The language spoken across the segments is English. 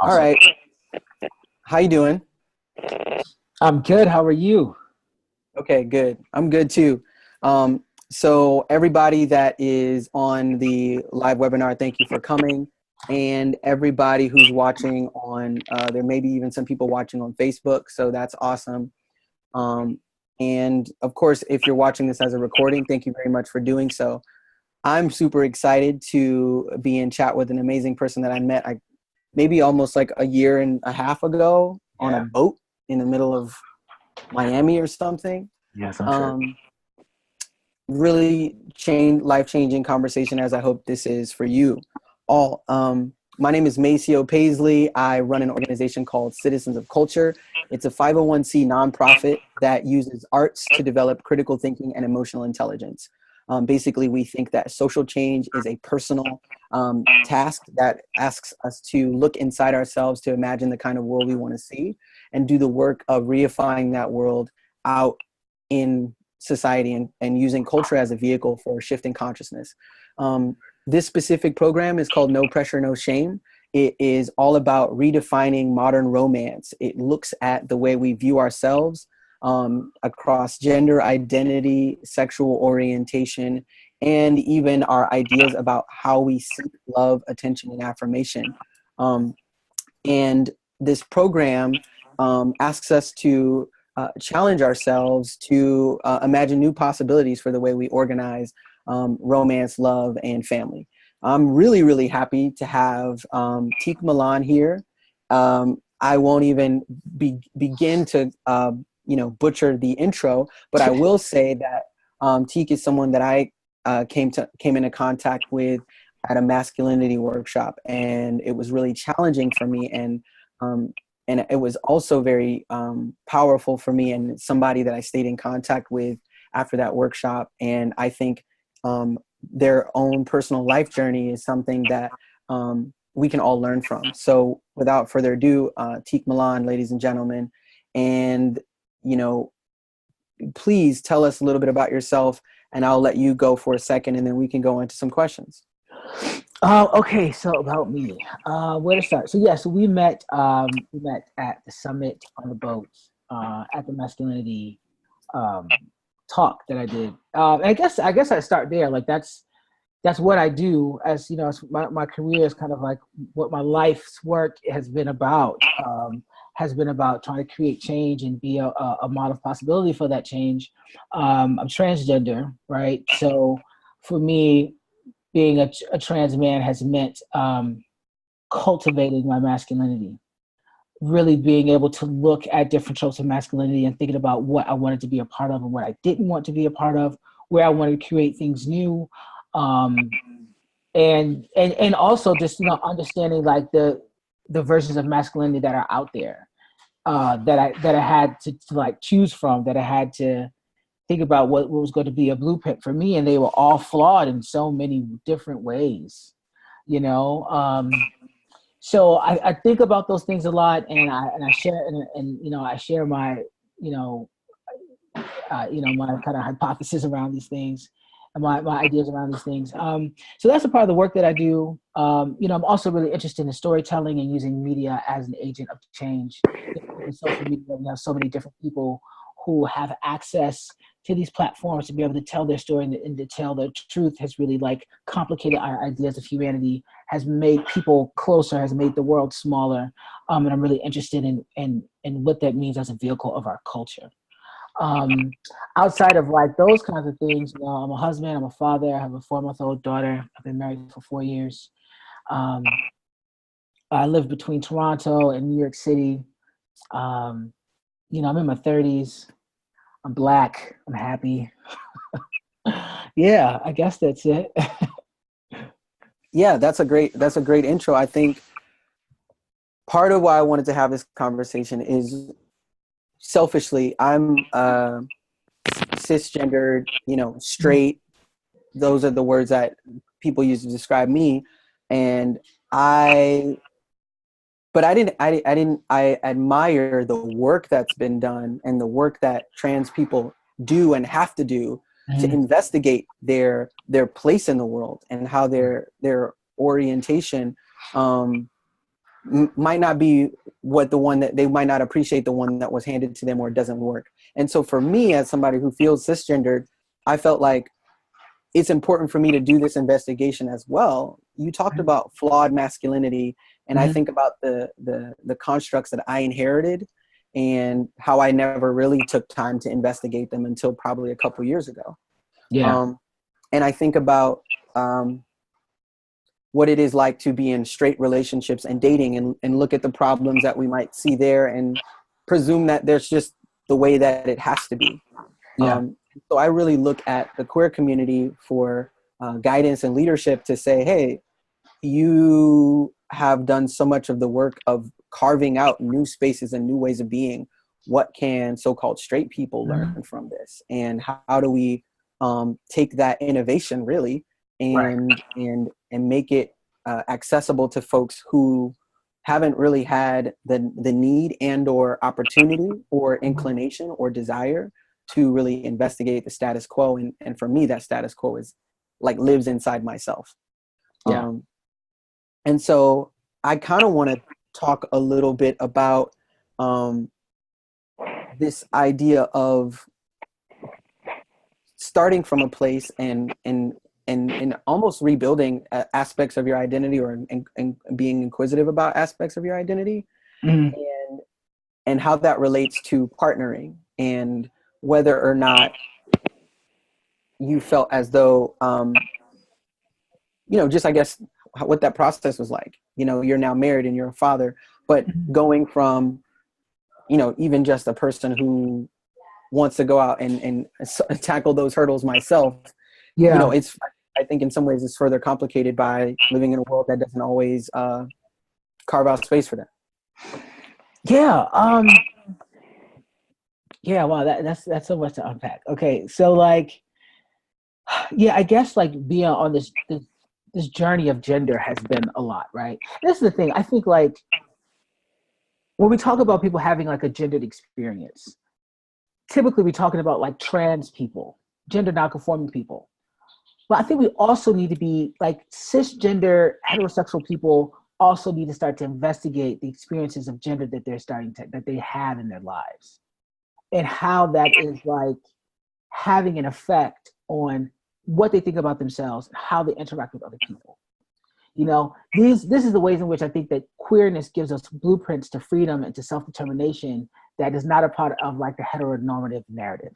All Awesome. right. How you doing? I'm good. How are you? Okay, good. I'm good too. So everybody that is on the live webinar, thank you for coming. And everybody who's watching on, there may be even some people watching on Facebook, so that's awesome. Um, and of course, if you're watching this as a recording, thank you very much for doing so. I'm super excited to be in chat with an amazing person that I met maybe almost like a year and a half ago on a Yeah. boat in the middle of Miami or something. Yes, I'm sure. Um, really life-changing conversation, as I hope this is for you all. My name is Maceo Paisley. I run an organization called Citizens of Culture. It's a 501c nonprofit that uses arts to develop critical thinking and emotional intelligence. Basically, we think that social change is a personal task that asks us to look inside ourselves to imagine the kind of world we want to see and do the work of reifying that world out in society and using culture as a vehicle for shifting consciousness. This specific program is called No Pressure, No Shame. It is all about redefining modern romance. It looks at the way we view ourselves across gender identity, sexual orientation, and even our ideas about how we seek love, attention, and affirmation. And this program asks us to challenge ourselves to imagine new possibilities for the way we organize romance, love, and family. I'm really, really happy to have Tiq Milan here. I won't even begin to butcher the intro, but I will say that Tiq is someone that I came into contact with at a masculinity workshop, and it was really challenging for me, and it was also very powerful for me, and somebody that I stayed in contact with after that workshop. And I think their own personal life journey is something that we can all learn from. So without further ado, Tiq Milan, ladies and gentlemen, and please tell us a little bit about yourself, and I'll let you go for a second, and then we can go into some questions. Okay, so about me, where to start? So so we met at the summit on the boat, at the masculinity um, talk that I did. I guess I start there. Like that's what I do. As you know, my career is kind of like what my life's work has been about. Has been about trying to create change and be a model of possibility for that change. I'm transgender, right? So for me, being a trans man has meant cultivating my masculinity, really being able to look at different tropes of masculinity and thinking about what I wanted to be a part of and what I didn't want to be a part of, where I wanted to create things new, um, and also just understanding like the versions of masculinity that are out there, that I had to like choose from, that I had to think about what was going to be a blueprint for me, and they were all flawed in so many different ways, you know. So I think about those things a lot, and I share and I share my you know my kind of hypothesis around these things and my ideas around these things. So that's a part of the work that I do. I'm also really interested in storytelling and using media as an agent of change. In social media, we have so many different people who have access to these platforms to be able to tell their story and to tell their truth has really like complicated our ideas of humanity, has made people closer, has made the world smaller. And I'm really interested in what that means as a vehicle of our culture. Um, Outside of like those kinds of things, I'm a husband, I'm a father, I have a 4-month-old daughter. I've been married for 4 years. Um, I live between Toronto and New York City. Um, I'm in my 30s. I'm Black. I'm happy. Yeah, I guess that's it. Yeah, that's a great intro. I think part of why I wanted to have this conversation is selfishly, I'm cisgendered, straight. Those are the words that people use to describe me. And I, but I admire the work that's been done and the work that trans people do and have to do to Mhm. investigate their place in the world and how their orientation, um, might not be what the one that they might not appreciate the one that was handed to them, or it doesn't work. And so for me, as somebody who feels cisgendered, I felt like it's important for me to do this investigation as well. You talked about flawed masculinity, and I think about the constructs that I inherited and how I never really took time to investigate them until probably a couple years ago. Yeah. And I think about what it is like to be in straight relationships and dating, and look at the problems that we might see there and presume that there's just the way that it has to be. Yeah. So I really look at the queer community for guidance and leadership to say, hey, you have done so much of the work of carving out new spaces and new ways of being. What can so-called straight people learn from this? And how do we take that innovation really and make it accessible to folks who haven't really had the need and or opportunity or inclination or desire to really investigate the status quo. And for me, that status quo is like lives inside myself. Yeah. And so I kind of want to talk a little bit about this idea of starting from a place and almost rebuilding aspects of your identity, or and being inquisitive about aspects of your identity, and how that relates to partnering, and whether or not you felt as though, just, I guess, what that process was like. You're now married and you're a father, but going from, even just a person who wants to go out and tackle those hurdles myself, it's, I think in some ways it's further complicated by living in a world that doesn't always carve out space for that. Yeah. Yeah. Wow. That's so much to unpack. Okay. So like, yeah, I guess like being on this journey of gender has been a lot, right? And this is the thing. I think like when we talk about people having like a gendered experience, typically we're talking about like trans people, gender nonconforming people. But I think we also need to be like cisgender heterosexual people also need to start to investigate the experiences of gender that that they have in their lives, and how that is like having an effect on what they think about themselves and how they interact with other people. This is the ways in which I think that queerness gives us blueprints to freedom and to self-determination that is not a part of like the heteronormative narrative.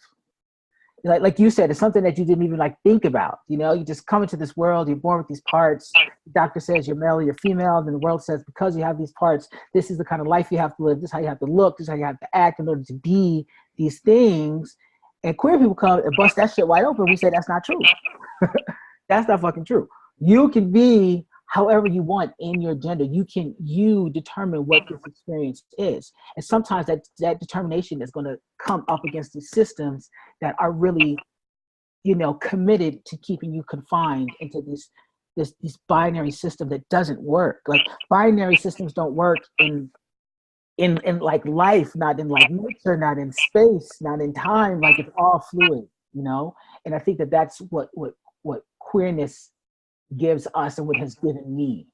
Like you said, it's something that you didn't even like think about. You just come into this world, you're born with these parts. The doctor says you're male or you're female, and then the world says because you have these parts, this is the kind of life you have to live. This is how you have to look. This is how you have to act in order to be these things. And queer people come and bust that shit wide open. We say that's not true. That's not fucking true. You can be however you want in your gender. You determine what this experience is. And sometimes that determination is going to come up against the systems that are really, committed to keeping you confined into this binary system that doesn't work. Like binary systems don't work in like life, not in like nature, not in space, not in time. Like it's all fluid, And I think that that's what queerness gives us and what has given me,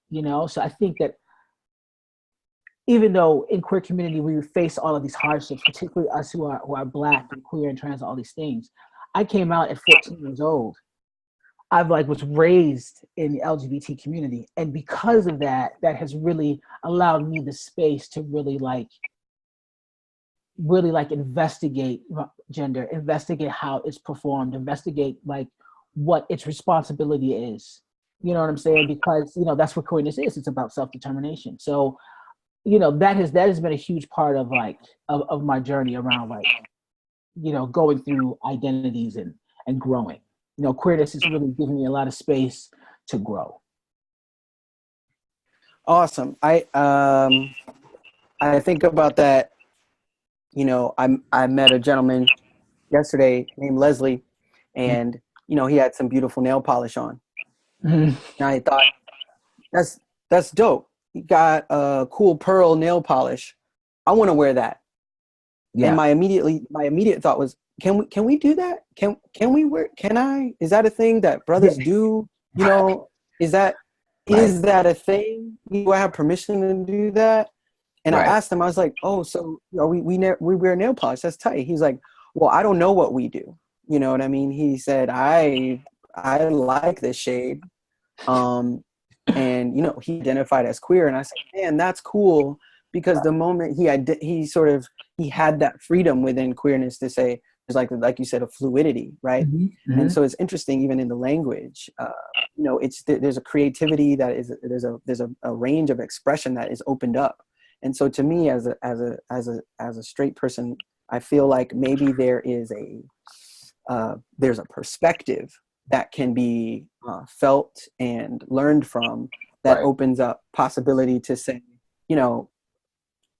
So I think that even though in queer community we face all of these hardships, particularly us who are Black and queer and trans, all these things, I came out at 14 years old. I was raised in the LGBT community, and because of that has really allowed me the space to really investigate gender, investigate how it's performed, investigate like what its responsibility is. You know what I'm saying? Because that's what queerness is. It's about self-determination. So that has been a huge part of of my journey around going through identities and growing. Queerness has really given me a lot of space to grow. Awesome. I think about that. I met a gentleman yesterday named Leslie, and he had some beautiful nail polish on. And I thought, that's dope. He got a cool pearl nail polish. I want to wear that. Yeah. And my immediate thought was, can we do that? Can we wear? Can I? Is that a thing that brothers do? Is that? Right. is that a thing? Do I have permission to do that? And I Right. asked him, I was like, oh, so we wear nail polish. That's tight. He's like, well, I don't know what we do. You know what I mean? He said, I like this shade. Um, and, you know, he identified as queer. And I said, man, that's cool. Because the moment he had that freedom within queerness to say, there's like you said, a fluidity, right? Mm-hmm. And Mm-hmm. so it's interesting, even in the language, you know, there's a creativity that is, there's a range of expression that is opened up. And so to me, as a straight person, I feel like maybe there's a perspective that can be felt and learned from, that Right. opens up possibility to say, you know,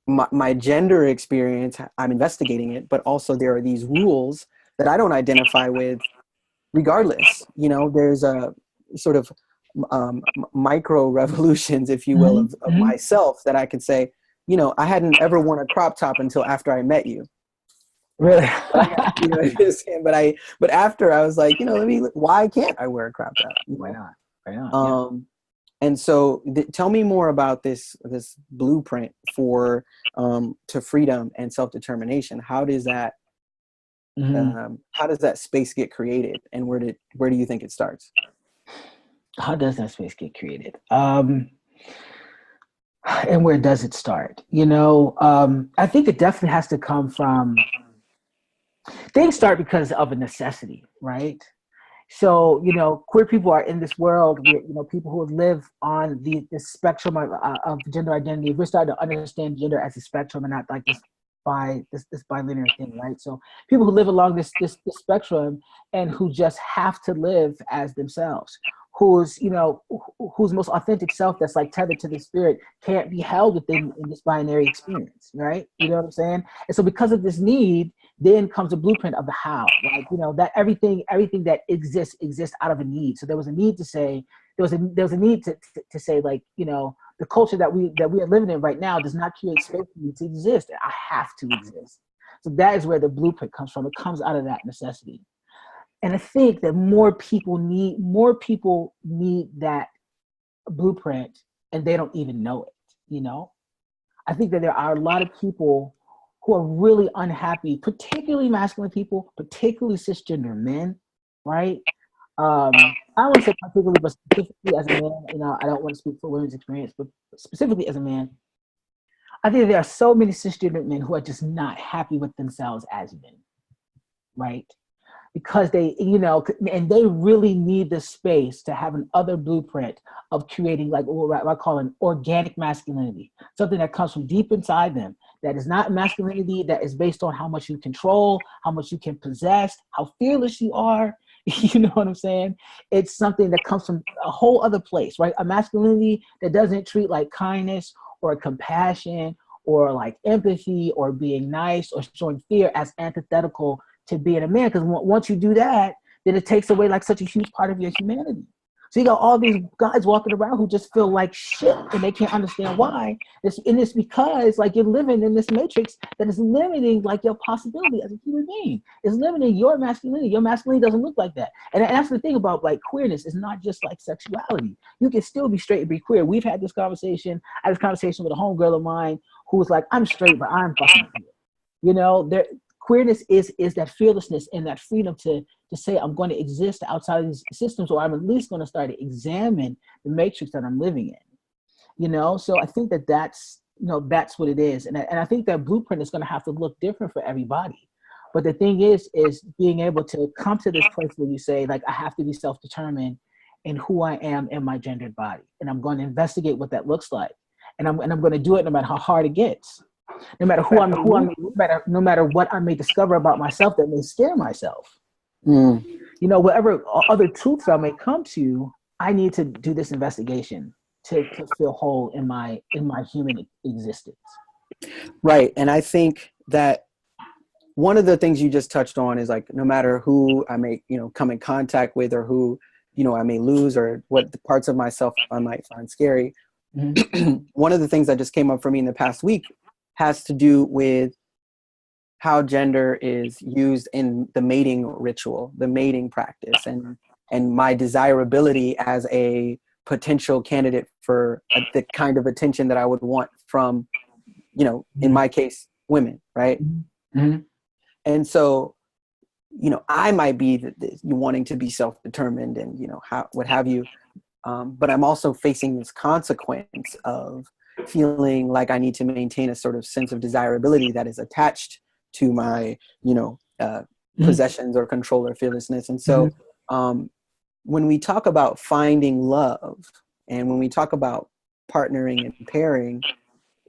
my gender experience, I'm investigating it, but also there are these rules that I don't identify with regardless. You know, there's a sort of micro revolutions, if you will, Mm-hmm. of Mm-hmm. myself, that I could say, you know, I hadn't ever worn a crop top until after I met you. Really. But I got, you know what I'm saying? But after I was like, you know, why can't I wear a crop top? You Why know? not? Why not? Yeah. And so tell me more about this blueprint for to freedom and self-determination. Mm-hmm. How does that space get created, and where do you think it starts? How does that space get created? And where does it start? You know, I think it definitely has to come from, things start because of a necessity, right? So, you know, queer people are in this world where, you know, people who live on the spectrum of gender identity. We're starting to understand gender as a spectrum and not like this bilinear thing, right? So people who live along this spectrum and who just have to live as themselves, whose most authentic self that's like tethered to the spirit can't be held within in this binary experience, right? You know what I'm saying? And so because of this need, then comes a blueprint of the how, like, you know, that everything that exists out of a need. So there was a need to say, there was a need to say, like, you know, the culture that we are living in right now does not create space for me to exist. I have to exist. So that is where the blueprint comes from. It comes out of that necessity. And I think that more people need that blueprint, and they don't even know it, you know? I think that there are a lot of people who are really unhappy, particularly masculine people, particularly cisgender men, right? I don't want to say particularly, but specifically as a man, you know, I don't want to speak for women's experience, but specifically as a man, I think there are so many cisgender men who are just not happy with themselves as men, right? Because they, you know, and they really need the space to have an other blueprint of creating, like what I call an organic masculinity, something that comes from deep inside them, that is not masculinity that is based on how much you control, how much you can possess, how fearless you are. You know what I'm saying? It's something that comes from a whole other place, right? A masculinity that doesn't treat like kindness or compassion or like empathy or being nice or showing fear as antithetical to being a man, because once you do that, then it takes away like such a huge part of your humanity. So you got all these guys walking around who just feel like shit and they can't understand why. It's because like you're living in this matrix that is limiting like your possibility as a human being. It's limiting your masculinity. Your masculinity doesn't look like that. And that's the thing about like queerness. It's not just like sexuality. You can still be straight and be queer. We've had this conversation. I had this conversation with a homegirl of mine who was like, I'm straight, but I'm fucking queer. You know, queerness is that fearlessness and that freedom to say I'm going to exist outside of these systems, or I'm at least going to start to examine the matrix that I'm living in. You know, so I think that's what it is, and I think that blueprint is going to have to look different for everybody. But the thing is being able to come to this place where you say, like, I have to be self-determined in who I am in my gendered body, and I'm going to investigate what that looks like, and I'm going to do it no matter how hard it gets. No matter no matter what I may discover about myself that may scare myself. Mm. You know, whatever other truths I may come to, I need to do this investigation to feel whole in my human existence. Right. And I think that one of the things you just touched on is like, no matter who I may, you know, come in contact with, or who, you know, I may lose, or what the parts of myself I might find scary. Mm-hmm. One of the things that just came up for me in the past week has to do with how gender is used in the mating ritual, the mating practice, and my desirability as a potential candidate for the kind of attention that I would want from, you know, in my case, women, right? Mm-hmm. And so, you know, I might be wanting to be self-determined and, you know, what have you. But I'm also facing this consequence of feeling like I need to maintain a sort of sense of desirability that is attached to my, you know, possessions or control or fearlessness. And so when we talk about finding love and when we talk about partnering and pairing,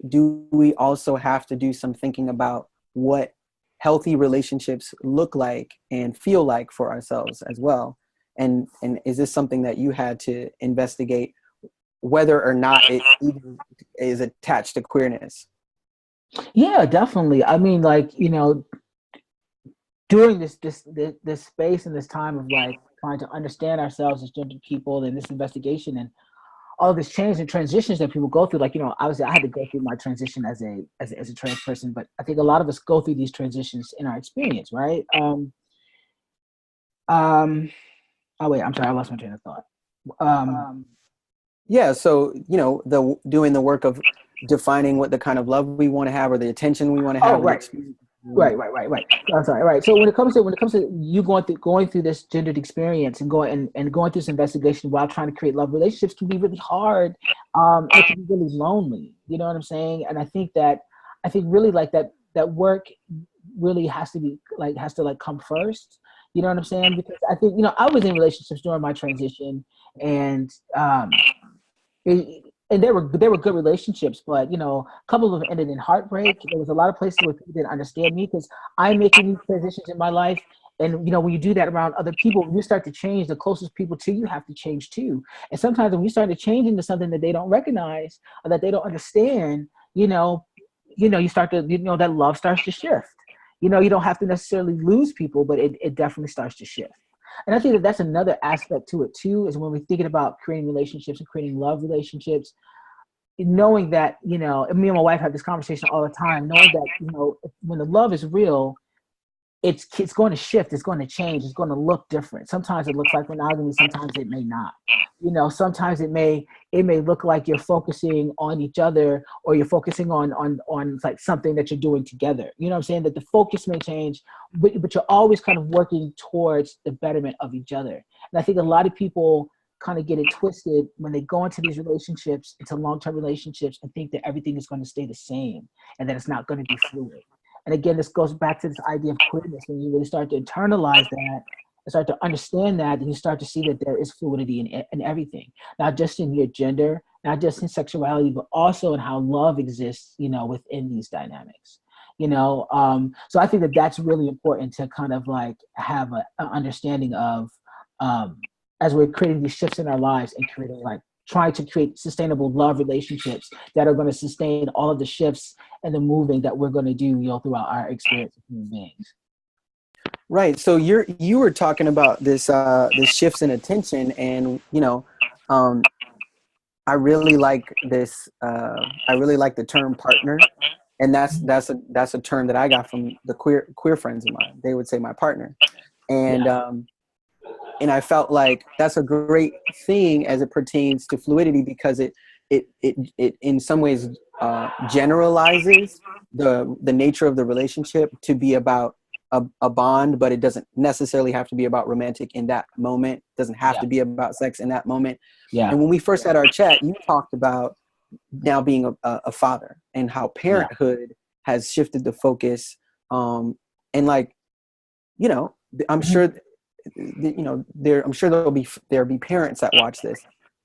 do we also have to do some thinking about what healthy relationships look like and feel like for ourselves as well? And is this something that you had to investigate, whether or not it even is attached to queerness? Yeah, definitely. I mean, like, you know, during this space and this time of like trying to understand ourselves as gender people and this investigation and all this change and transitions that people go through, like, you know, obviously I had to go through my transition as a trans person, but I think a lot of us go through these transitions in our experience, right? Oh wait, I'm sorry, I lost my train of thought. Yeah, so, you know, doing the work of defining what the kind of love we want to have or the attention we want to have. Oh, right. Right. I'm sorry. Right. So when it comes to you going through this gendered experience and going through this investigation while trying to create love relationships can be really hard. It can be really lonely. You know what I'm saying? And I think really like that work really has to come first. You know what I'm saying? Because I think, you know, I was in relationships during my transition and and there were good relationships, but you know, a couple of them ended in heartbreak. There was a lot of places where people didn't understand me because I'm making these transitions in my life. And you know, when you do that around other people, when you start to change, the closest people to you have to change too. And sometimes when you start to change into something that they don't recognize or that they don't understand, you start to, that love starts to shift. You know, you don't have to necessarily lose people, but it definitely starts to shift. And I think that that's another aspect to it too, is when we're thinking about creating relationships and creating love relationships, knowing that, you know, and me and my wife have this conversation all the time, knowing that, you know, when the love is real, it's going to shift, it's going to change, it's going to look different. Sometimes it looks like monogamy, sometimes it may not. You know, sometimes it may look like you're focusing on each other or you're focusing on like something that you're doing together. You know what I'm saying? That the focus may change, but you're always kind of working towards the betterment of each other. And I think a lot of people kind of get it twisted when they go into these relationships, into long-term relationships, and think that everything is going to stay the same and that it's not going to be fluid. And again, this goes back to this idea of queerness. When you really start to internalize that and start to understand that, and you start to see that there is fluidity in everything, not just in your gender, not just in sexuality, but also in how love exists, you know, within these dynamics. You know, so I think that that's really important to kind of like have an understanding of as we're creating these shifts in our lives and trying to create sustainable love relationships that are going to sustain all of the shifts and the moving that we're going to do, you know, throughout our experience as human beings. Right. So you were talking about this shifts in attention, and you know, I really like this. I really like the term partner, and that's a term that I got from the queer friends of mine. They would say my partner, and and I felt like that's a great thing as it pertains to fluidity, because it in some ways generalizes the nature of the relationship to be about a bond, but it doesn't necessarily have to be about romantic in that moment. It doesn't have to be about sex in that moment. And when we first had our chat, you talked about now being a father and how parenthood has shifted the focus. And like, you know, I'm sure, you know, I'm sure there'll be parents that watch this,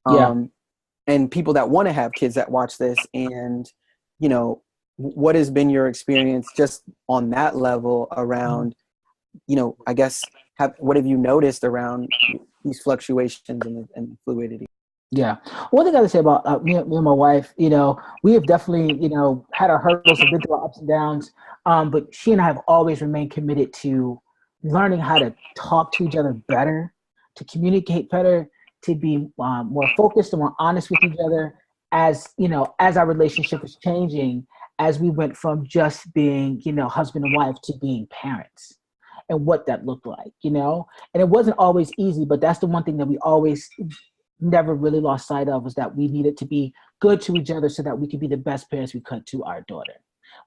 and people that want to have kids that watch this. And, you know, what has been your experience just on that level around, you know, I guess, what have you noticed around these fluctuations and fluidity? Yeah. One thing I would say about me and my wife, you know, we have definitely, you know, had our hurdles and been through our ups and downs. But she and I have always remained committed to learning how to talk to each other better, to communicate better, to be more focused and more honest with each other as, you know, as our relationship was changing, as we went from just being, you know, husband and wife to being parents and what that looked like, you know. And it wasn't always easy, but that's the one thing that we always never really lost sight of was that we needed to be good to each other so that we could be the best parents we could to our daughter,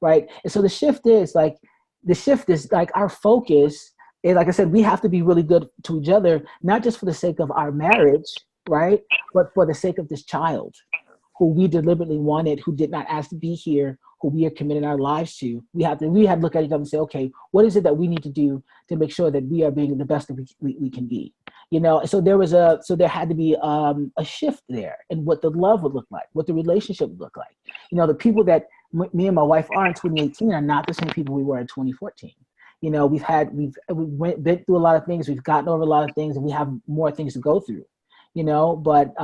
right? And so the shift is like our focus is, like I said, we have to be really good to each other, not just for the sake of our marriage, right, but for the sake of this child who we deliberately wanted, who did not ask to be here, who we are committing our lives to. We had to look at each other and say, okay, what is it that we need to do to make sure that we are being the best that we can be? You know, so there had to be a shift there in what the love would look like, what the relationship would look like. You know, the people that me and my wife are in 2018 are not the same people we were in 2014. You know, we've been through a lot of things, we've gotten over a lot of things, and we have more things to go through. You know, but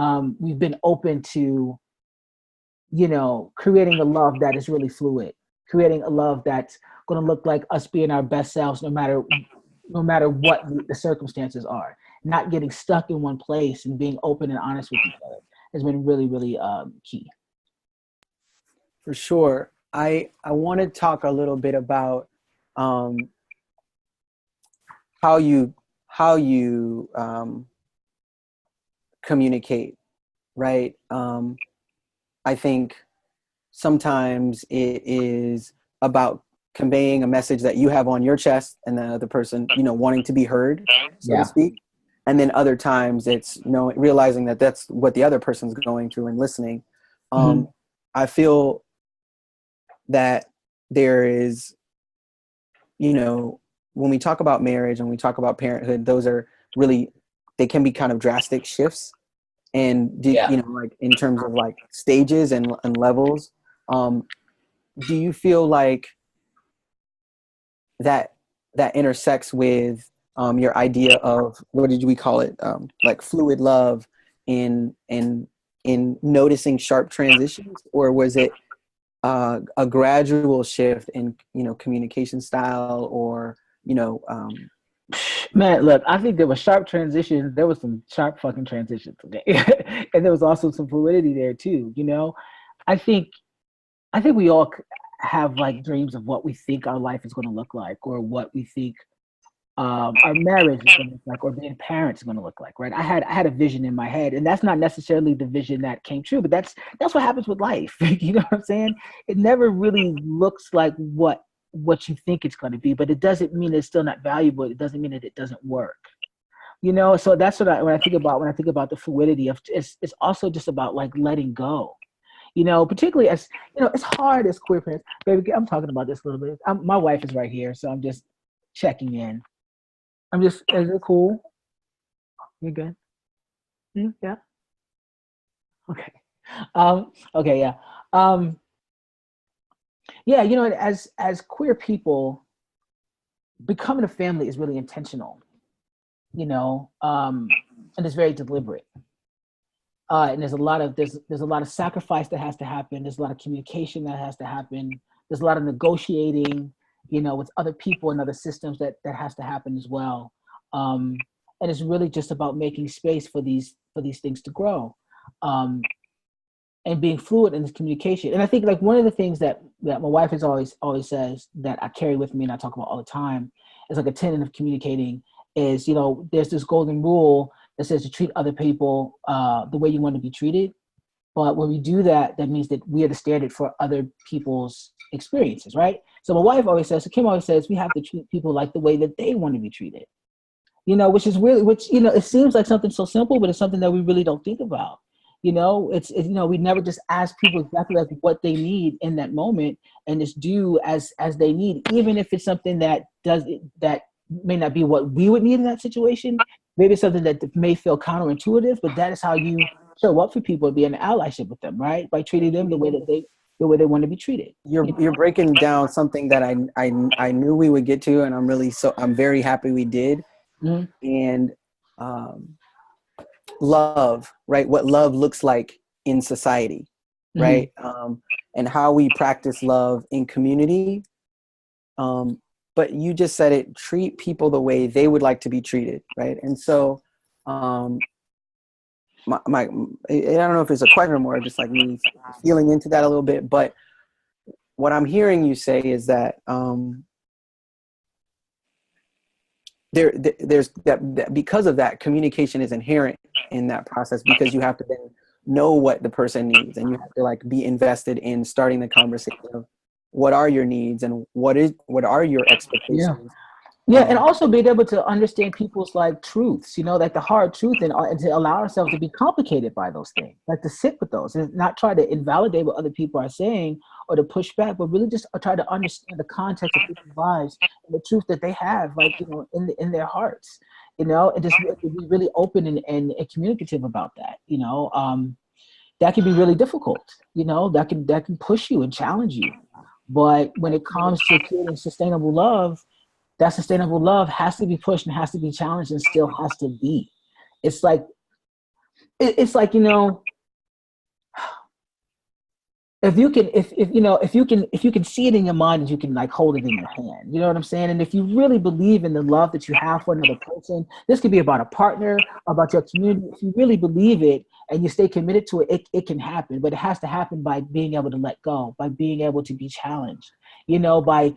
we've been open to, you know, creating a love that is really fluid, creating a love that's going to look like us being our best selves, no matter what the circumstances are. Not getting stuck in one place and being open and honest with each other has been really, really key. For sure. I want to talk a little bit about how you communicate, right? I think sometimes it is about conveying a message that you have on your chest and the other person, you know, wanting to be heard, so to speak. And then other times it's, you know, realizing that that's what the other person's going through and listening. I feel that there is, you know, when we talk about marriage and we talk about parenthood, those are really, they can be kind of drastic shifts. And you know, like in terms of like stages and levels, do you feel like that intersects with your idea of, what did we call it, like fluid love in noticing sharp transitions, or was it a gradual shift in, you know, communication style, or, you know, Man, look, I think there was sharp transitions. There was some sharp fucking transitions, okay? And there was also some fluidity there too. You know, I think we all have like dreams of what we think our life is going to look like, or what we think our marriage is going to look like, or being parents is going to look like, right? I had a vision in my head, and that's not necessarily the vision that came true, but that's what happens with life. You know what I'm saying? It never really looks like what you think it's going to be, but it doesn't mean it's still not valuable. It doesn't mean that it doesn't work. You know, so that's what when I think about the fluidity of, it's also just about like letting go. You know, particularly as, you know, it's hard as queer parents. Baby, I'm talking about this a little bit. My wife is right here, so I'm just checking in. Is it cool? You good? Yeah. Okay. Okay. Yeah. Yeah. You know, as queer people, becoming a family is really intentional. You know, and it's very deliberate. And there's a lot of sacrifice that has to happen. There's a lot of communication that has to happen. There's a lot of negotiating, you know, with other people and other systems that has to happen as well. And it's really just about making space for these things to grow, and being fluid in this communication. And I think like one of the things that my wife has always says that I carry with me and I talk about all the time is like a tenet of communicating is, you know, there's this golden rule that says to treat other people the way you want to be treated. But when we do that, that means that we are the standard for other people's experiences, right? So my wife always says, so Kim always says, we have to treat people like the way that they want to be treated. You know, which, you know, it seems like something so simple, but it's something that we really don't think about. You know, you know, we never just ask people exactly like what they need in that moment, and just do as they need, even if it's something that may not be what we would need in that situation. Maybe it's something that may feel counterintuitive, but that is how you show up for people and be an allyship with them, right? By treating them the way they want to be treated. You're breaking down something that I knew we would get to, and I'm very happy we did. Mm-hmm. And love, right? What love looks like in society, right? And how we practice love in community. But you just said it, treat people the way they would like to be treated, right? And so I don't know if it's a question or more just like me feeling into that a little bit, but what I'm hearing you say is that there's that because of that, communication is inherent in that process, because you have to then know what the person needs, and you have to like be invested in starting the conversation of what are your needs and what are your Yeah. expectations. Yeah, and also being able to understand people's like truths, like the hard truth, and to allow ourselves to be complicated by those things, like to sit with those and not try to invalidate what other people are saying or to push back, but really just try to understand the context of people's lives and the truth that they have, like, in their hearts, and just be really open and communicative about that, that can be really difficult, that can push you and challenge you. But when it comes to creating sustainable love, that sustainable love has to be pushed and has to be challenged and still has to be. It's like, it's like, if you can, if you can see it in your mind and you can like hold it in your hand, you know what I'm saying? And if you really believe in the love that you have for another person, this could be about a partner, about your community. If you really believe it and you stay committed to it, it can happen, but it has to happen by being able to let go, by being able to be challenged, by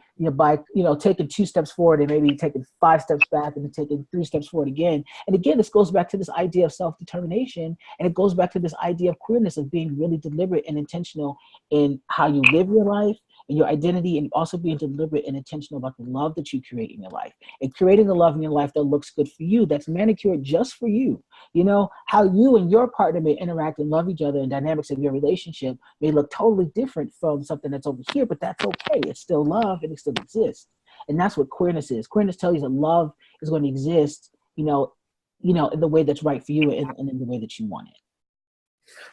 taking 2 steps forward and maybe taking 5 steps back and then taking 3 steps forward again. And again, this goes back to this idea of self-determination, and it goes back to this idea of queerness, of being really deliberate and intentional in how you live your life and your identity, and also being deliberate and intentional about the love that you create in your life, and creating the love in your life that looks good for you, that's manicured just for you. How you and your partner may interact and love each other, and dynamics of your relationship may look totally different from something that's over here, but that's okay. It's still love and it still exists. And that's what queerness is. Queerness tells you that love is going to exist, in the way that's right for you, and in the way that you want it.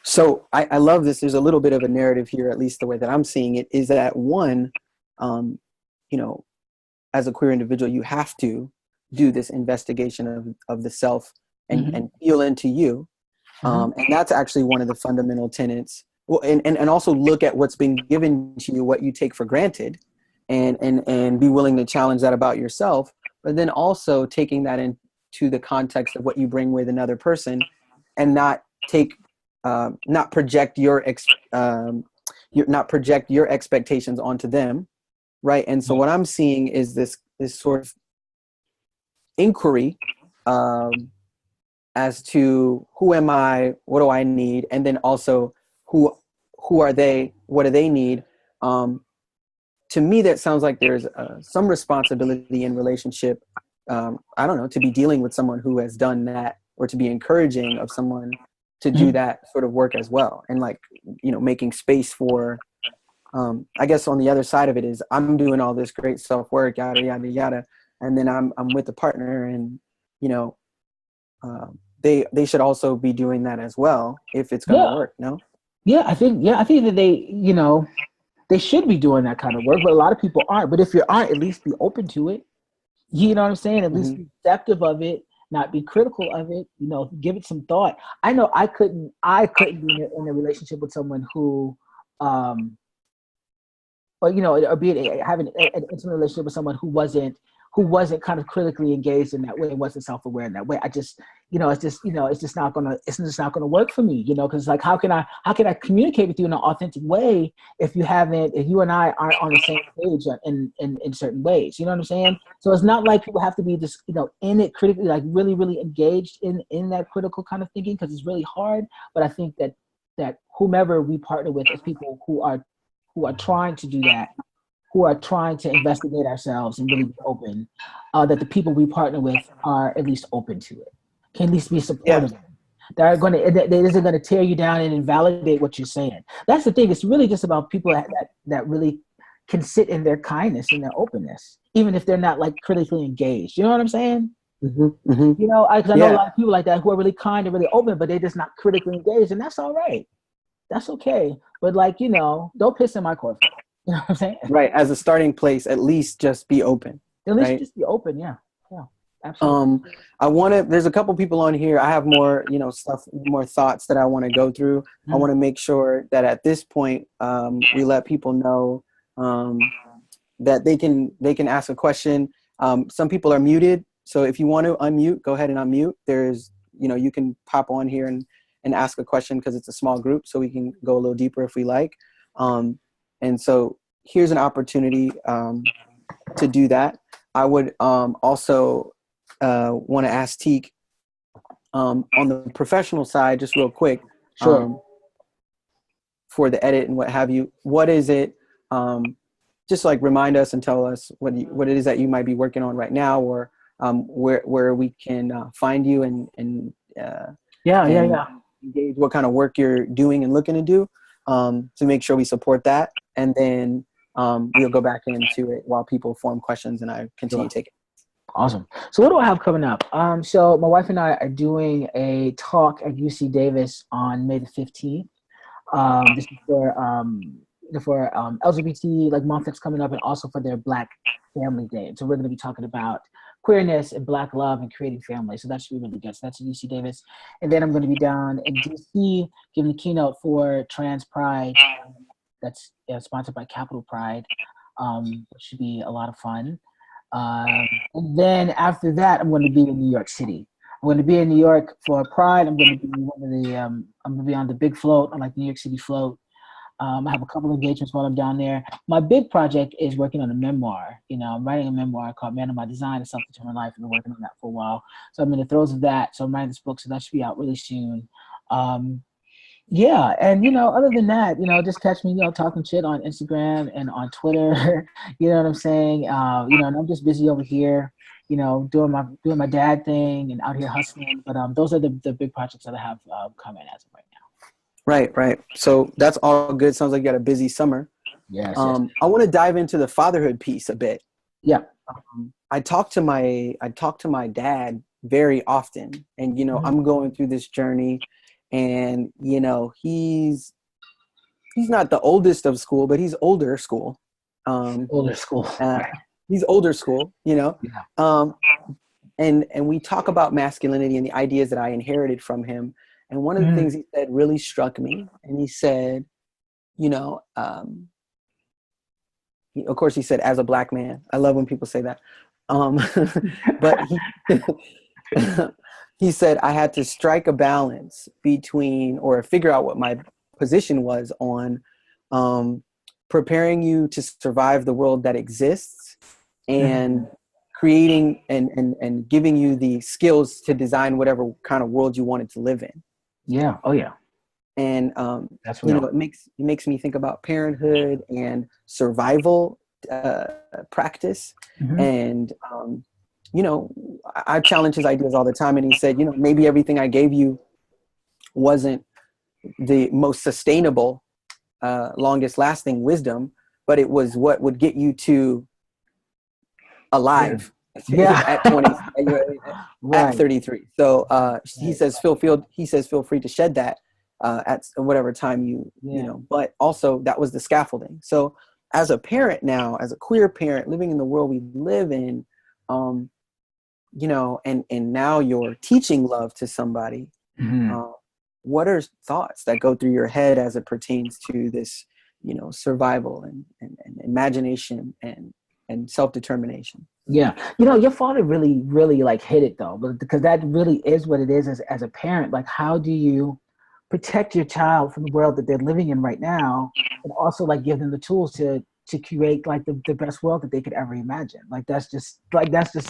So I love this. There's a little bit of a narrative here, at least the way that I'm seeing it, is that one, as a queer individual, you have to do this investigation of the self and feel into you. And that's actually one of the fundamental tenets. Well, and also look at what's been given to you, what you take for granted, and be willing to challenge that about yourself, but then also taking that into the context of what you bring with another person, and not project your expectations onto them, right? And so what I'm seeing is this sort of inquiry as to who am I, what do I need, and then also who are they, what do they need. To me, that sounds like there's some responsibility in relationship. I don't know, to be dealing with someone who has done that, or to be encouraging of someone to do that sort of work as well. And like, making space for, I guess on the other side of it is I'm doing all this great self-work, yada, yada, yada. And then I'm with a partner, and, they should also be doing that as well, if it's going to work. No? Yeah, I think that they should be doing that kind of work, but a lot of people aren't. But if you aren't, at least be open to it. You know what I'm saying? At least be receptive of it, not be critical of it. Give it some thought. I know I couldn't be in a relationship with someone who, or be having an intimate relationship with someone who wasn't kind of critically engaged in that way, and wasn't self-aware in that way. I just, it's just not gonna work for me, because like, how can I communicate with you in an authentic way if you and I aren't on the same page in certain ways, you know what I'm saying? So it's not like people have to be just, in it critically, like really, really engaged in that critical kind of thinking, because it's really hard. But I think that whomever we partner with is people who are trying to do that, who are trying to investigate ourselves and really be open, that the people we partner with are at least open to it, can at least be supportive. That isn't going to tear you down and invalidate what you're saying. That's the thing. It's really just about people that really can sit in their kindness and their openness, even if they're not like critically engaged. You know what I'm saying? Because I know a lot of people like that who are really kind and really open, but they're just not critically engaged, and that's all right. That's okay. But like, don't piss in my coffee. You know what I'm saying? Right. As a starting place, at least just be open. At least just be open. Yeah. Yeah. Absolutely. There's a couple people on here. I have more, more thoughts that I want to go through. I want to make sure that at this point, we let people know that they can ask a question. Some people are muted. So if you want to unmute, go ahead and unmute. There's, you can pop on here and ask a question, because it's a small group, so we can go a little deeper if we like. And so here's an opportunity to do that. I would also want to ask Tiq, on the professional side, just real quick, Sure. for the edit and what have you, what is it? Just like remind us and tell us what it is that you might be working on right now, or where we can find you and engage what kind of work you're doing and looking to do, to make sure we support that. And then we'll go back into it while people form questions and I continue taking. Awesome. So what do I have coming up? So my wife and I are doing a talk at UC Davis on May the 15th. This is for LGBT like month that's coming up, and also for their Black Family Day. And so we're going to be talking about queerness and Black love and creating family. So that should be really good. So that's at UC Davis. And then I'm going to be down in DC giving the keynote for Trans Pride. That's sponsored by Capital Pride, which should be a lot of fun. And then after that, I'm going to be in New York City. I'm going to be in New York for Pride. I'm going to be I'm going to be on the big float, on like the New York City float. I have a couple of engagements while I'm down there. My big project is working on a memoir. I'm writing a memoir called Man of My Design, A Self-Determined Life. I've been working on that for a while. So I'm in the throes of that. So I'm writing this book, so that should be out really soon. Yeah, and other than that, just catch me, talking shit on Instagram and on Twitter. You know what I'm saying? And I'm just busy over here, doing my dad thing and out here hustling. But those are the big projects that I have coming as of right now. Right. So that's all good. Sounds like you got a busy summer. Yes. I want to dive into the fatherhood piece a bit. Yeah. I talk to my dad very often, and I'm going through this journey. And he's not the oldest of school, but he's older school. He's older school, Yeah. And we talk about masculinity and the ideas that I inherited from him. And one of the things he said really struck me. And he said, of course he said, as a Black man. I love when people say that. But he said I had to strike a balance between, or figure out what my position was on, preparing you to survive the world that exists, and creating and giving you the skills to design whatever kind of world you wanted to live in. Yeah. Oh yeah. And that's real. It makes me think about parenthood and survival practice. And I challenge his ideas all the time, and he said, maybe everything I gave you wasn't the most sustainable, longest lasting wisdom, but it was what would get you to alive at 20, at 33. So he says, feel free to shed that at whatever time you but also that was the scaffolding. So as a parent now, as a queer parent living in the world we live in, and now you're teaching love to somebody. What are thoughts that go through your head as it pertains to this, survival and imagination and self-determination? Yeah. Your father really, really like hit it though, because that really is what it is as a parent. Like, how do you protect your child from the world that they're living in right now, and also like give them the tools to create like the best world that they could ever imagine? That's just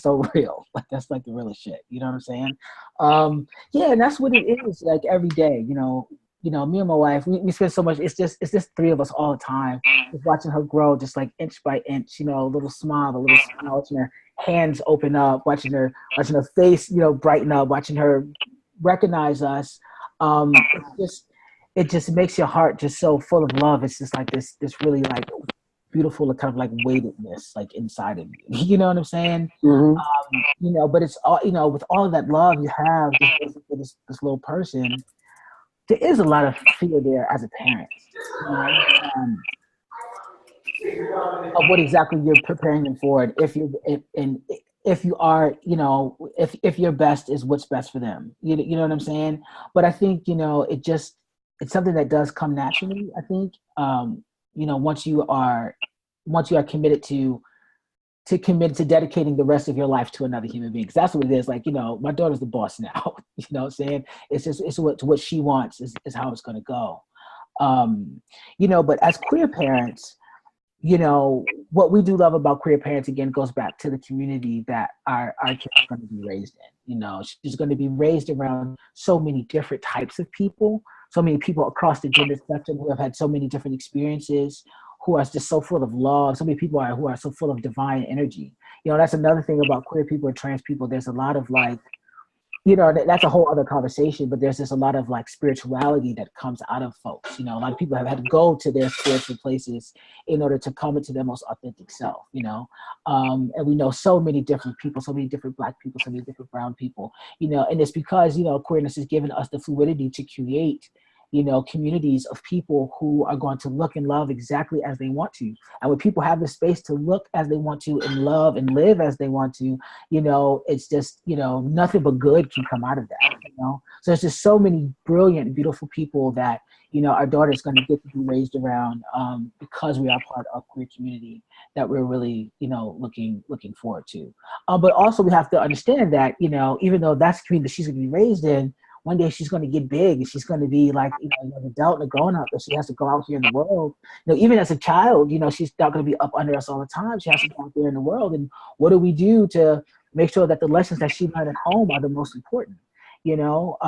so real. Like, that's like the realest shit. You know what I'm saying? And that's what it is like every day. Me and my wife, we spend so much. It's just three of us all the time, just watching her grow, just like inch by inch. A little smile, watching her hands open up, watching her face, brighten up, watching her recognize us. It just makes your heart just so full of love. It's just like this really like beautiful kind of like weightedness like inside of you. You know what I'm saying? But it's all, with all of that love you have for this little person, there is a lot of fear there as a parent, of what exactly you're preparing them for, and if you are, if your best is what's best for them. You know what I'm saying? But I think, it's something that does come naturally, I think. Once you are committed to dedicating the rest of your life to another human being. 'Cause that's what it is. Like, my daughter's the boss now. You know what I'm saying? It's what she wants is how it's going to go. But as queer parents, you know, what we do love about queer parents, again, goes back to the community that our kids are going to be raised in. You know, she's going to be raised around so many different types of people, so many people across the gender spectrum who have had so many different experiences, who are just so full of love. So many people who are so full of divine energy. You know, that's another thing about queer people and trans people. There's a lot of like, you know, that's a whole other conversation, but there's just a lot of like spirituality that comes out of folks. You know, a lot of people have had to go to their spiritual places in order to come into their most authentic self, you know. And we know so many different people, so many different Black people, so many different brown people, you know, and it's because, you know, queerness has given us the fluidity to create, you know, communities of people who are going to look and love exactly as they want to. And when people have the space to look as they want to and love and live as they want to, you know, it's just, you know, nothing but good can come out of that, you know? So there's just so many brilliant, beautiful people that, you know, our daughter's going to get to be raised around because we are part of queer community that we're really, you know, looking forward to. But also we have to understand that, you know, even though that's the community that she's going to be raised in, one day she's going to get big and she's going to be like, you know, an adult and a grown up, and she has to go out here in the world. You know, even as a child, you know, she's not going to be up under us all the time. She has to go out there in the world. And what do we do to make sure that the lessons that she learned at home are the most important? You know,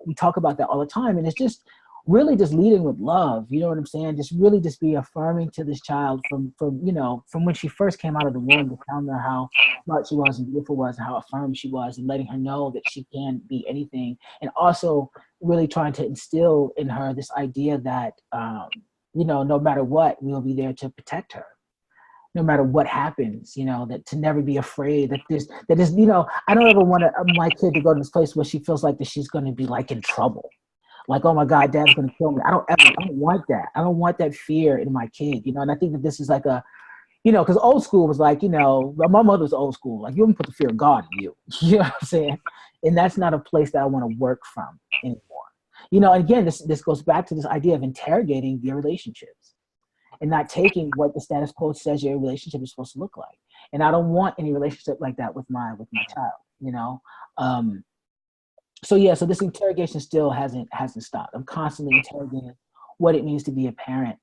we talk about that all the time, and it's just really just leading with love. You know what I'm saying? Just really just be affirming to this child from you know, from when she first came out of the womb, to telling her how smart she was and beautiful was and how affirmed she was, and letting her know that she can be anything. And also really trying to instill in her this idea that, you know, no matter what, we'll be there to protect her. No matter what happens, you know, that to never be afraid that this, you know, I don't ever want my kid to go to this place where she feels like that she's going to be like in trouble. Like, oh my God, dad's going to kill me. I don't want that. I don't want that fear in my kid, you know? And I think that this is like a, you know, because old school was like, you know, my mother's old school. Like, you don't put the fear of God in you. You know what I'm saying? And that's not a place that I want to work from anymore. You know, and again, this goes back to this idea of interrogating your relationships and not taking what the status quo says your relationship is supposed to look like. And I don't want any relationship like that with my child, you know? So yeah, so this interrogation still hasn't stopped. I'm constantly interrogating what it means to be a parent,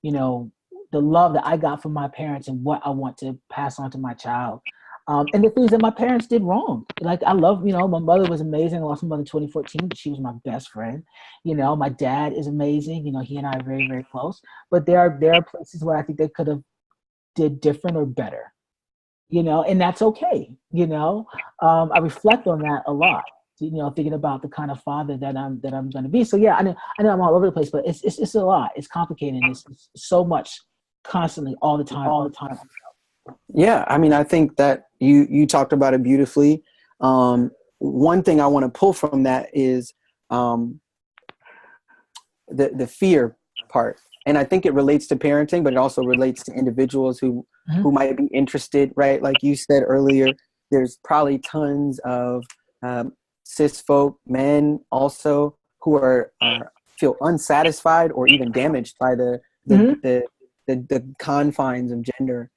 you know, the love that I got from my parents and what I want to pass on to my child. And the things that my parents did wrong. Like, I love, you know, my mother was amazing. I lost my mother in 2014, but she was my best friend. You know, my dad is amazing. You know, he and I are very, very close. But there are places where I think they could have did different or better, you know, and that's okay. You know, I reflect on that a lot, you know, thinking about the kind of father that I'm going to be. So yeah, I know I'm all over the place, but it's a lot. It's complicated. It's so much, constantly, all the time. Yeah, I mean, I think that you talked about it beautifully. One thing I want to pull from that is the fear part, and I think it relates to parenting, but it also relates to individuals who might be interested. Right, like you said earlier, there's probably tons of cis folk men also who are feel unsatisfied or even damaged by the confines of gender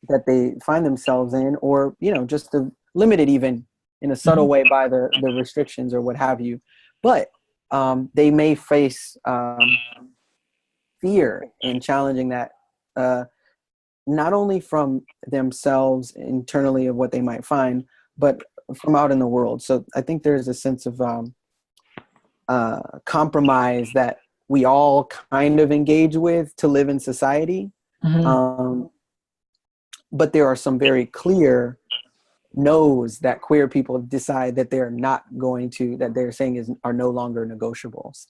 that they find themselves in, or, you know, just limited even in a subtle way by the restrictions or what have you. But they may face fear in challenging that, not only from themselves internally of what they might find, but from out in the world. So I think there's a sense of compromise that we all kind of engage with to live in society. But there are some very clear no's that queer people decide that they're not going to, that they're saying are no longer negotiables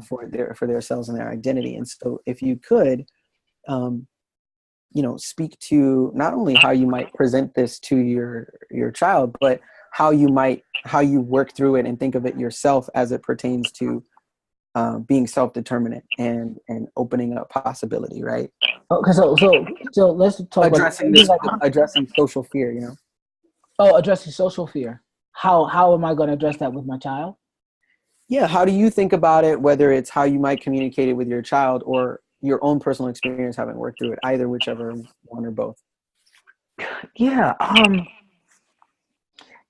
for themselves and their identity. And so if you could, you know, speak to not only how you might present this to your child, but how you work through it and think of it yourself as it pertains to being self-determinate and opening up possibility, right? Okay, so let's talk addressing social fear, you know. Oh, addressing social fear. How am I going to address that with my child? Yeah, how do you think about it, whether it's how you might communicate it with your child or your own personal experience having worked through it, either, whichever one or both? Yeah,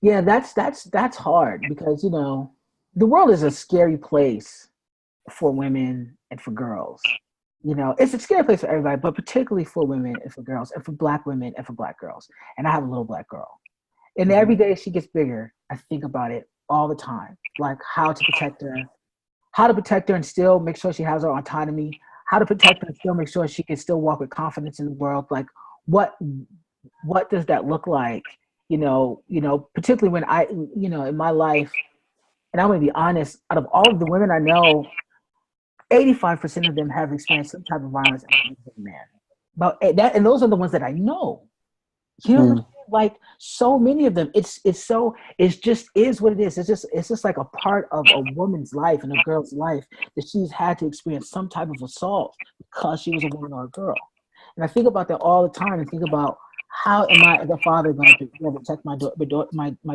yeah, that's hard because, you know, the world is a scary place for women and for girls. You know, it's a scary place for everybody, but particularly for women and for girls and for Black women and for Black girls. And I have a little Black girl. And Mm-hmm. every day she gets bigger, I think about it all the time, like how to protect her and still make sure she has her autonomy, how to protect her and still make sure she can still walk with confidence in the world. Like what what does that look like? Particularly when in my life, and I'm gonna be honest, out of all of the women I know, 85% of them have experienced some type of violence at the hands of a man. But that, and those are the ones that I know. You know what I'm saying? Like so many of them, it's just is what it is. It's just like a part of a woman's life and a girl's life that she's had to experience some type of assault because she was a woman or a girl. And I think about that all the time and think about how am I as a father going to protect my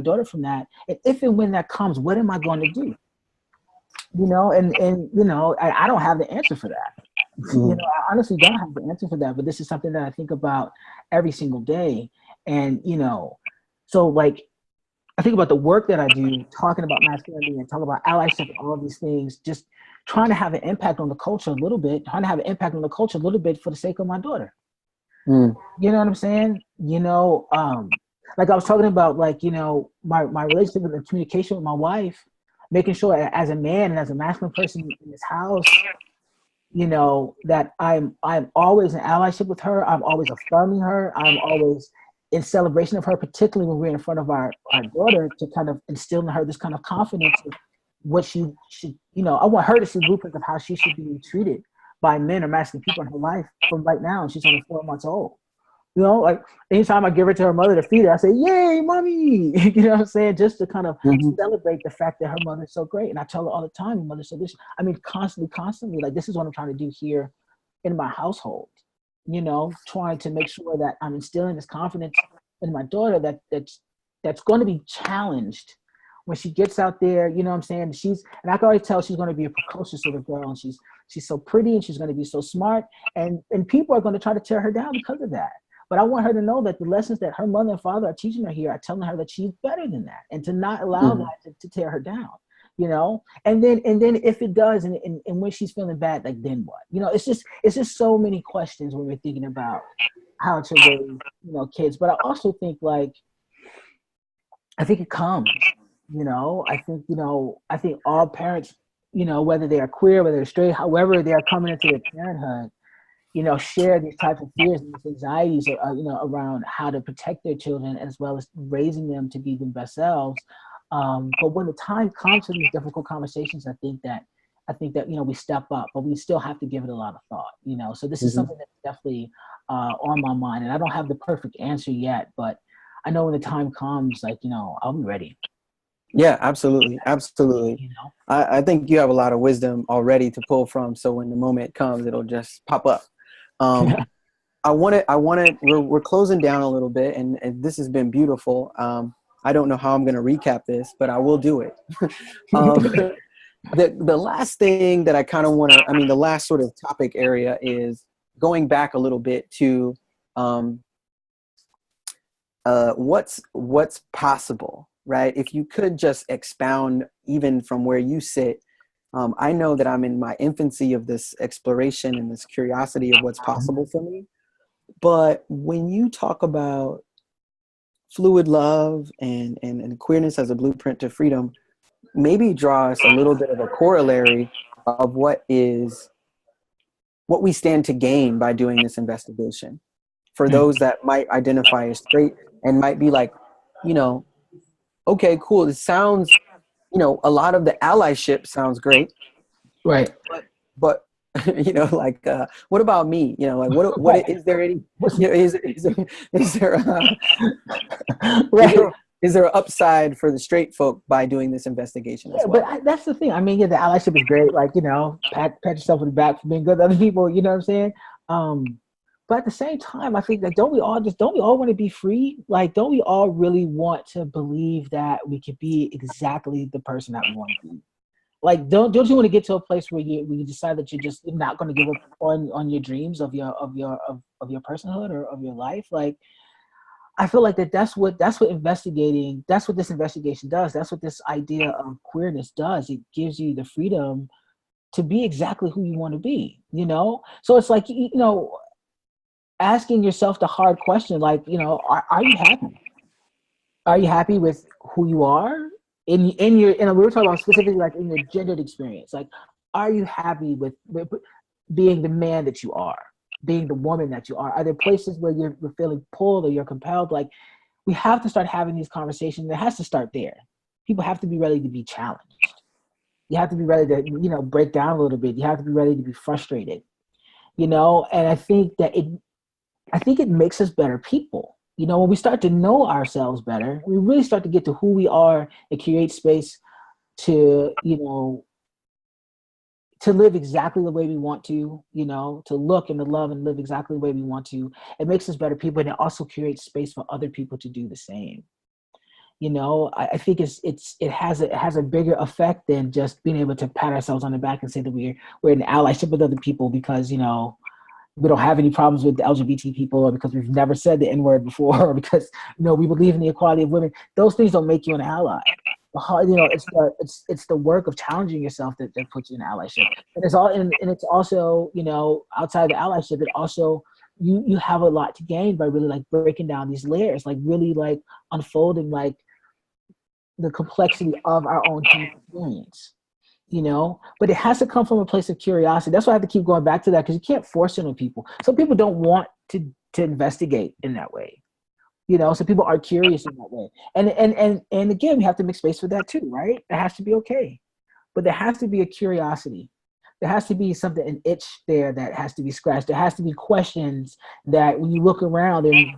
daughter from that? And if and when that comes, what am I going to do? I don't have the answer for that. I honestly don't have the answer for that, but this is something that I think about every single day. And, so like, I think about the work that I do, talking about masculinity and talking about allyship and all of these things, just trying to have an impact on the culture a little bit, for the sake of my daughter. You know what I'm saying? Like I was talking about, like, my relationship and the communication with my wife, making sure as a man and as a masculine person in this house, that I'm always in allyship with her. I'm always affirming her. I'm always in celebration of her, particularly when we're in front of our daughter, to kind of instill in her this kind of confidence of what she should, I want her to see blueprints of how she should be treated by men or masculine people in her life from right now. And she's only 4 months old. Like anytime I give her to her mother to feed her, I say, "Yay, mommy!" You know what I'm saying? Just to kind of celebrate the fact that her mother's so great. And I tell her all the time, "Your mother's so this." I mean, constantly, like this is what I'm trying to do here in my household. Trying to make sure that I'm instilling this confidence in my daughter that's going to be challenged when she gets out there. You know what I'm saying? And I can already tell she's going to be a precocious little girl, and she's so pretty, and she's going to be so smart, and people are going to try to tear her down because of that. But I want her to know that the lessons that her mother and father are teaching her here are telling her that she's better than that, and to not allow that to tear her down. And then if it does, and when she's feeling bad, like then what? It's just so many questions when we're thinking about how to raise kids. But I also think, like, I think it comes. I think all parents, whether they are queer, whether they're straight, however they are coming into their parenthood, share these types of fears and these anxieties, around how to protect their children as well as raising them to be their best selves. But when the time comes for these difficult conversations, I think that we step up, but we still have to give it a lot of thought. So this is something that's definitely on my mind, and I don't have the perfect answer yet, but I know when the time comes, like, I'll be ready. Yeah, absolutely. I think you have a lot of wisdom already to pull from. So when the moment comes, it'll just pop up. We're closing down a little bit, and this has been beautiful. I don't know how I'm going to recap this, but I will do it. The last thing that I kind of the last sort of topic area is going back a little bit to what's possible, right? If you could just expound even from where you sit. I know that I'm in my infancy of this exploration and this curiosity of what's possible for me. But when you talk about fluid love and queerness as a blueprint to freedom, maybe draw us a little bit of a corollary of what we stand to gain by doing this investigation. For those that might identify as straight and might be like, okay, cool. It sounds, a lot of the allyship sounds great. Right. But what about me? What is there any, is there an upside for the straight folk by doing this investigation as well? But that's the thing. I mean, the allyship is great. Like, pat yourself on the back for being good to other people. You know what I'm saying? But at the same time, I think that don't we all want to be free? Like, don't we all really want to believe that we could be exactly the person that we want to be? Like, don't you want to get to a place where you decide that you're not going to give up on your dreams of your personhood or of your life? Like, I feel like that's what this investigation does. That's what this idea of queerness does. It gives you the freedom to be exactly who you want to be, you know? So it's like, you know, asking yourself the hard question, like, you know, are you happy? Are you happy with who you are in your, and we were talking about specifically like in your gendered experience, like, are you happy with being the man that you are, being the woman that you are there places where you're feeling pulled or you're compelled? Like, we have to start having these conversations. It has to start there. People have to be ready to be challenged. You have to be ready to, you know, break down a little bit. You have to be ready to be frustrated, you know? And I think it makes us better people. You know, when we start to know ourselves better, we really start to get to who we are and create space to, you know, to live exactly the way we want to, you know, to look and to love and live exactly the way we want to. It makes us better people, and it also creates space for other people to do the same. You know, I think it has a bigger effect than just being able to pat ourselves on the back and say that we're in allyship with other people because, you know, we don't have any problems with the LGBT people, or because we've never said the N-word before, or because, you know, we believe in the equality of women. Those things don't make you an ally. You know, it's the work of challenging yourself that puts you in allyship. And it's also, you know, outside the allyship, it also, you have a lot to gain by really like breaking down these layers, like really like unfolding like the complexity of our own human experience, you know. But it has to come from a place of curiosity. That's why I have to keep going back to that, because you can't force it on people. Some people don't want to investigate in that way, you know. Some people are curious in that way, and again, we have to make space for that too, right? It has to be okay, but there has to be a curiosity. There has to be something, an itch there that has to be scratched. There has to be questions that when you look around and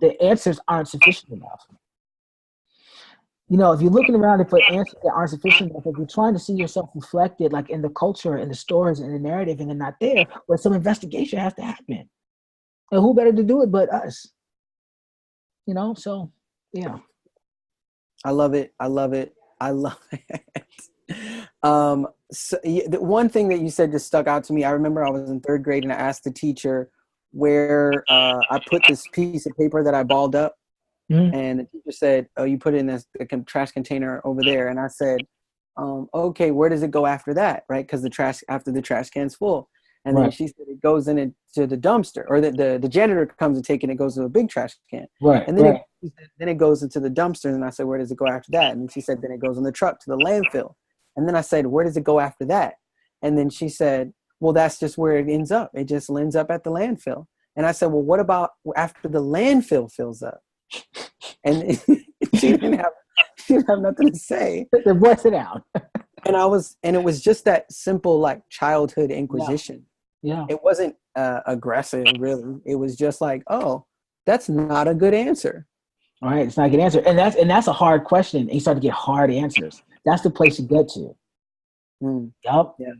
the answers aren't sufficient enough. You know, if you're looking around for answers that aren't sufficient enough, if you're trying to see yourself reflected like in the culture, in the stories, in the narrative, and they're not there, well, some investigation has to happen. And who better to do it but us? You know, so yeah. I love it. I love it. I love it. So the one thing that you said just stuck out to me. I remember I was in third grade and I asked the teacher where I put this piece of paper that I balled up. Mm-hmm. And the teacher said, "Oh, you put it in this trash container over there." And I said, "Okay, where does it go after that?" Right? Because after the trash can's full. And then Right. she said it goes into the dumpster, or the janitor comes and takes it and it goes to a big trash can. Right. And then Right. it goes into the dumpster. And I said, "Where does it go after that?" And she said, "Then it goes on the truck to the landfill." And then I said, "Where does it go after that?" And then she said, "Well, that's just where it ends up. It just ends up at the landfill." And I said, "Well, what about after the landfill fills up?" And she didn't have nothing to say. Then voice it out. And it was just that simple, like childhood Yeah. inquisition. Yeah. It wasn't aggressive, really. It was just like, "Oh, that's not a good answer." All right. It's not a good answer. And that's a hard question. And you start to get hard answers. That's the place to get to. Mm, Yep. yeah.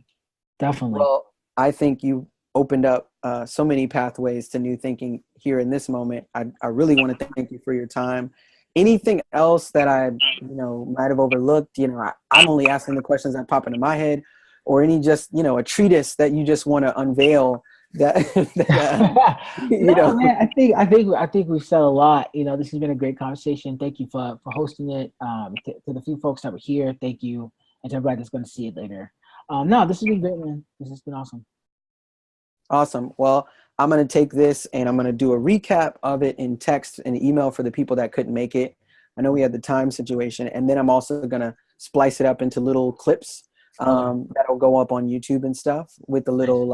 Definitely. Well, I think you opened up so many pathways to new thinking here in this moment. I really want to thank you for your time. Anything else that I, might have overlooked? I'm only asking the questions that pop into my head, or any just, a treatise that you just want to unveil that, No, man, I think we've said a lot. You know, this has been a great conversation. Thank you for hosting it. To the few folks that were here, thank you. And to everybody that's going to see it later. No, this has been great, man. This has been awesome. Awesome. Well, I'm going to take this and I'm going to do a recap of it in text and email for the people that couldn't make it. I know we had the time situation, and then I'm also going to splice it up into little clips that'll go up on YouTube and stuff with the little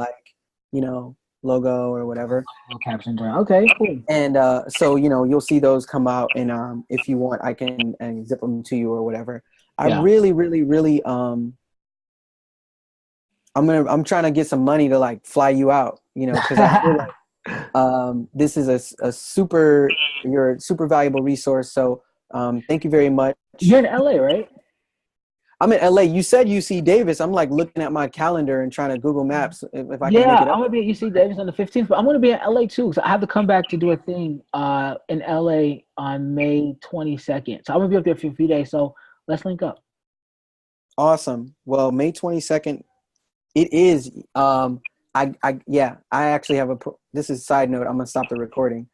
logo or whatever. Caption. Okay, cool. And so, you'll see those come out, and if you want, I can zip them to you or whatever. I really, really, really, I'm trying to get some money to like fly you out, because I feel like this is you're a super valuable resource. So thank you very much. You're in LA, right? I'm in LA. You said UC Davis. I'm like looking at my calendar and trying to Google Maps if I can make it up. I'm gonna be at UC Davis on the 15th, but I'm gonna be in LA too. So I have to come back to do a thing in LA on May 22nd. So I'm gonna be up there for a few days. So let's link up. Awesome. Well, May 22nd. It is. I actually have this is a side note. I'm gonna stop the recording.